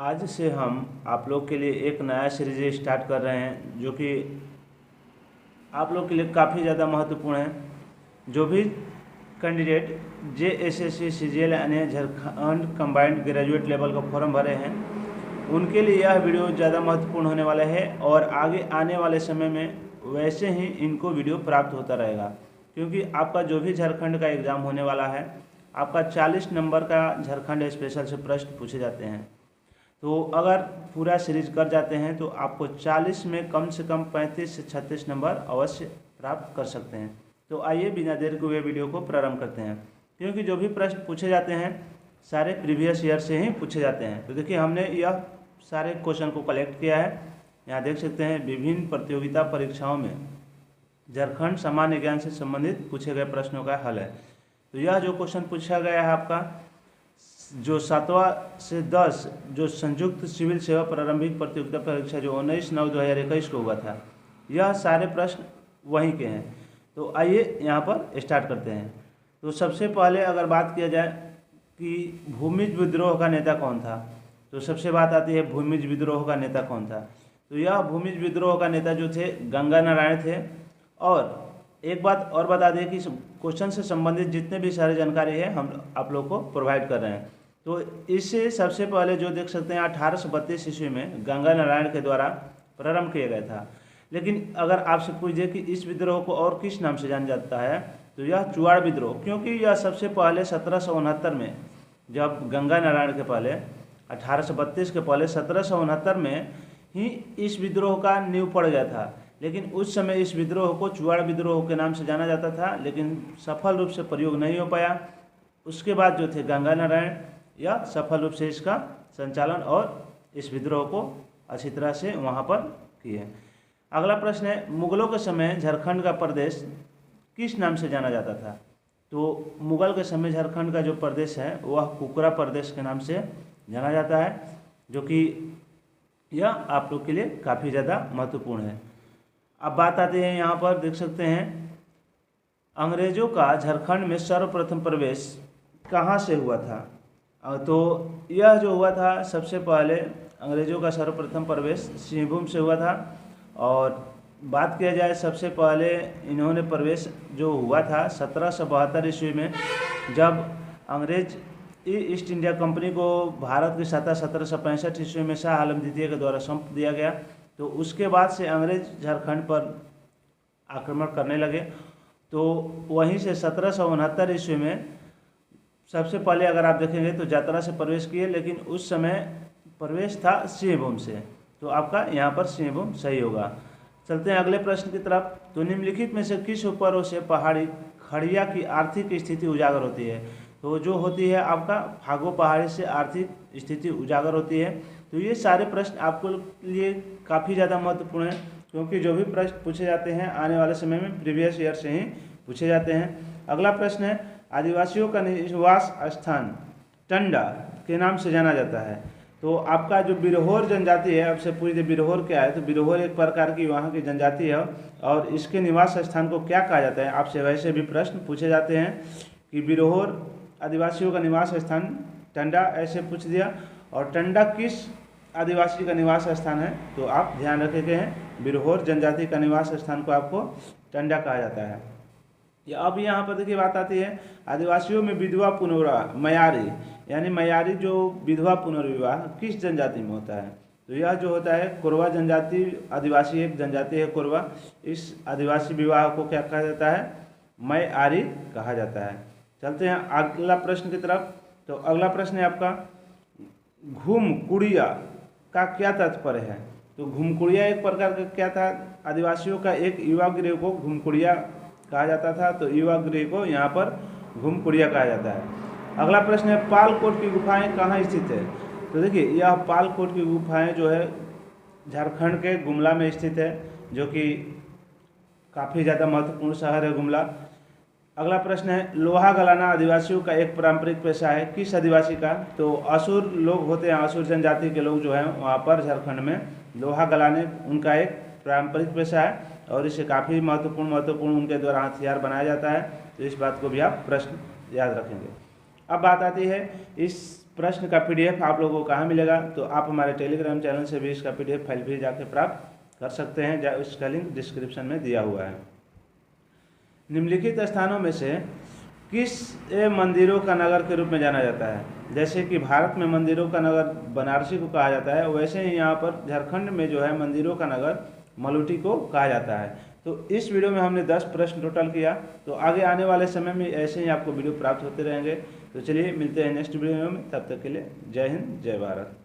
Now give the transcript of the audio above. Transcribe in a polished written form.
आज से हम आप लोग के लिए एक नया सीरीज स्टार्ट कर रहे हैं जो कि आप लोग के लिए काफ़ी ज़्यादा महत्वपूर्ण है। जो भी कैंडिडेट JSSC CGL यानी झारखंड कंबाइंड ग्रेजुएट लेवल का फॉर्म भरे हैं उनके लिए यह वीडियो ज़्यादा महत्वपूर्ण होने वाला है और आगे आने वाले समय में वैसे ही इनको वीडियो प्राप्त होता रहेगा, क्योंकि आपका जो भी झारखंड का एग्ज़ाम होने वाला है आपका 40 नंबर का झारखंड स्पेशल से प्रश्न पूछे जाते हैं। तो अगर पूरा सीरीज कर जाते हैं तो आपको 40 में कम से कम 35 से 36 नंबर अवश्य प्राप्त कर सकते हैं। तो आइए बिना देर के हुए वीडियो को प्रारंभ करते हैं, क्योंकि जो भी प्रश्न पूछे जाते हैं सारे प्रीवियस ईयर से ही पूछे जाते हैं। तो देखिए हमने यह सारे क्वेश्चन को कलेक्ट किया है। यहाँ देख सकते हैं विभिन्न प्रतियोगिता परीक्षाओं में झारखंड सामान्य ज्ञान से संबंधित पूछे गए प्रश्नों का हल है। तो यह जो क्वेश्चन पूछा गया है आपका जो 7वां से 10 जो संयुक्त सिविल सेवा प्रारंभिक प्रतियोगिता परीक्षा जो 19/9/2021 को हुआ था, यह सारे प्रश्न वहीं के हैं। तो आइए यहाँ पर स्टार्ट करते हैं। तो सबसे पहले अगर बात किया जाए कि भूमिज विद्रोह का नेता कौन था, तो सबसे बात आती है भूमिज विद्रोह का नेता कौन था। तो यह भूमिज विद्रोह का नेता जो थे गंगा नारायण थे। और एक बात और बता दें कि क्वेश्चन से संबंधित जितने भी सारी जानकारी है हम आप लोग को प्रोवाइड कर रहे हैं। तो इससे सबसे पहले जो देख सकते हैं 1832 ईस्वी में गंगा नारायण के द्वारा प्रारंभ किया गया था। लेकिन अगर आपसे पूछे कि इस विद्रोह को और किस नाम से जाना जाता है, तो यह चुआड़ विद्रोह, क्योंकि यह सबसे पहले 1769 में जब गंगा नारायण के पहले 1832 के पहले 1769 में ही इस विद्रोह का नींव पड़ गया था। लेकिन उस समय इस विद्रोह को चुआड़ विद्रोह के नाम से जाना जाता था, लेकिन सफल रूप से प्रयोग नहीं हो पाया। उसके बाद जो थे गंगा नारायण या सफल रूप से इसका संचालन और इस विद्रोह को अच्छी तरह से वहाँ पर किए। अगला प्रश्न है मुगलों के समय झारखंड का प्रदेश किस नाम से जाना जाता था। तो मुगल के समय झारखंड का जो प्रदेश है वह कुकरा प्रदेश के नाम से जाना जाता है, जो कि यह आप लोग के लिए काफ़ी ज़्यादा महत्वपूर्ण है। अब बात आती है यहाँ पर देख सकते हैं अंग्रेज़ों का झारखंड में सर्वप्रथम प्रवेश कहाँ से हुआ था। तो यह जो हुआ था सबसे पहले अंग्रेज़ों का सर्वप्रथम प्रवेश सिंहभूम से हुआ था। और बात किया जाए सबसे पहले इन्होंने प्रवेश जो हुआ था 1772 ईस्वी में, जब अंग्रेज ईस्ट इंडिया कंपनी को भारत की सत्ता 1765 ईस्वी में शाह आलम द्वितीय के द्वारा सौंप दिया गया। तो उसके बाद से अंग्रेज झारखंड पर आक्रमण करने लगे। तो वहीं से 1769 ईस्वी में सबसे पहले अगर आप देखेंगे तो यात्रा से प्रवेश किए, लेकिन उस समय प्रवेश था सिंहभूम से। तो आपका यहाँ पर सिंहभूम सही होगा। चलते हैं अगले प्रश्न की तरफ। तो निम्नलिखित में से किस उपरों से पहाड़ी खड़िया की आर्थिक स्थिति उजागर होती है। तो जो होती है आपका फागो पहाड़ी से आर्थिक स्थिति उजागर होती है। तो ये सारे प्रश्न आपको लिए काफ़ी ज़्यादा महत्वपूर्ण है, क्योंकि जो भी प्रश्न पूछे जाते हैं आने वाले समय में प्रीवियस ईयर से ही पूछे जाते हैं। अगला प्रश्न है आदिवासियों का निवास स्थान टंडा के नाम से जाना जाता है। तो आपका जो बिरहोर जनजाति है, आपसे पूछे बिरहोर क्या है, तो बिरहोर एक प्रकार की वहाँ की जनजाति है और इसके निवास स्थान को क्या कहा जाता है। आपसे वैसे भी प्रश्न पूछे जाते हैं कि बिरहोर आदिवासियों का निवास स्थान टंडा ऐसे पूछ दिया, और टंडा किस आदिवासी का निवास स्थान है, तो आप ध्यान रखेंगे हैं बिरहोर जनजाति का निवास स्थान को आपको टंडा कहा जाता है। अब यहाँ पर देखिए बात आती है आदिवासियों में विधवा पुनर्विवाह मयारी, यानी मयारी जो विधवा पुनर्विवाह किस जनजाति में होता है। तो यह जो होता है कोरवा जनजाति, आदिवासी एक जनजाति है कोरवा। इस आदिवासी विवाह को क्या कहा जाता है, मयारी कहा जाता है। चलते हैं अगला प्रश्न की तरफ। तो अगला प्रश्न है आपका घुमकुड़िया का क्या तात्पर्य है। तो घुमकुड़िया एक प्रकार का क्या था, आदिवासियों का एक युवा गृह को घुमकुड़िया कहा जाता था। तो युवा गृह को यहाँ पर घुमकुड़िया कहा जाता है। अगला प्रश्न है पालकोट की गुफाएं कहाँ स्थित है। तो देखिए यह पालकोट की गुफाएं जो है झारखंड के गुमला में स्थित है, जो कि काफ़ी ज़्यादा महत्वपूर्ण शहर है गुमला। अगला प्रश्न है लोहा गलाना आदिवासियों का एक पारंपरिक पेशा है, किस आदिवासी का। तो असुर लोग होते हैं, असुर जनजाति के लोग जो हैं वहाँ पर झारखंड में लोहा गलाने उनका एक पारंपरिक पेशा है, और इसे काफ़ी महत्वपूर्ण उनके द्वारा हथियार बनाया जाता है। तो इस बात को भी आप प्रश्न याद रखेंगे। अब बात आती है इस प्रश्न का PDF आप लोगों को कहाँ मिलेगा, तो आप हमारे टेलीग्राम चैनल से भी इसका PDF फाइल भी जाके प्राप्त कर सकते हैं, उसका लिंक डिस्क्रिप्शन में दिया हुआ है। निम्नलिखित स्थानों में से किस मंदिरों का नगर के रूप में जाना जाता है? जैसे कि भारत में मंदिरों का नगर बनारसी को कहा जाता है, वैसे ही यहाँ पर झारखंड में जो है मंदिरों का नगर मलूटी को कहा जाता है। तो इस वीडियो में हमने 10 प्रश्न टोटल किया, तो आगे आने वाले समय में ऐसे ही आपको वीडियो प्राप्त होते रहेंगे। तो चलिए मिलते हैं नेक्स्ट वीडियो में, तब तक के लिए जय हिंद जय भारत।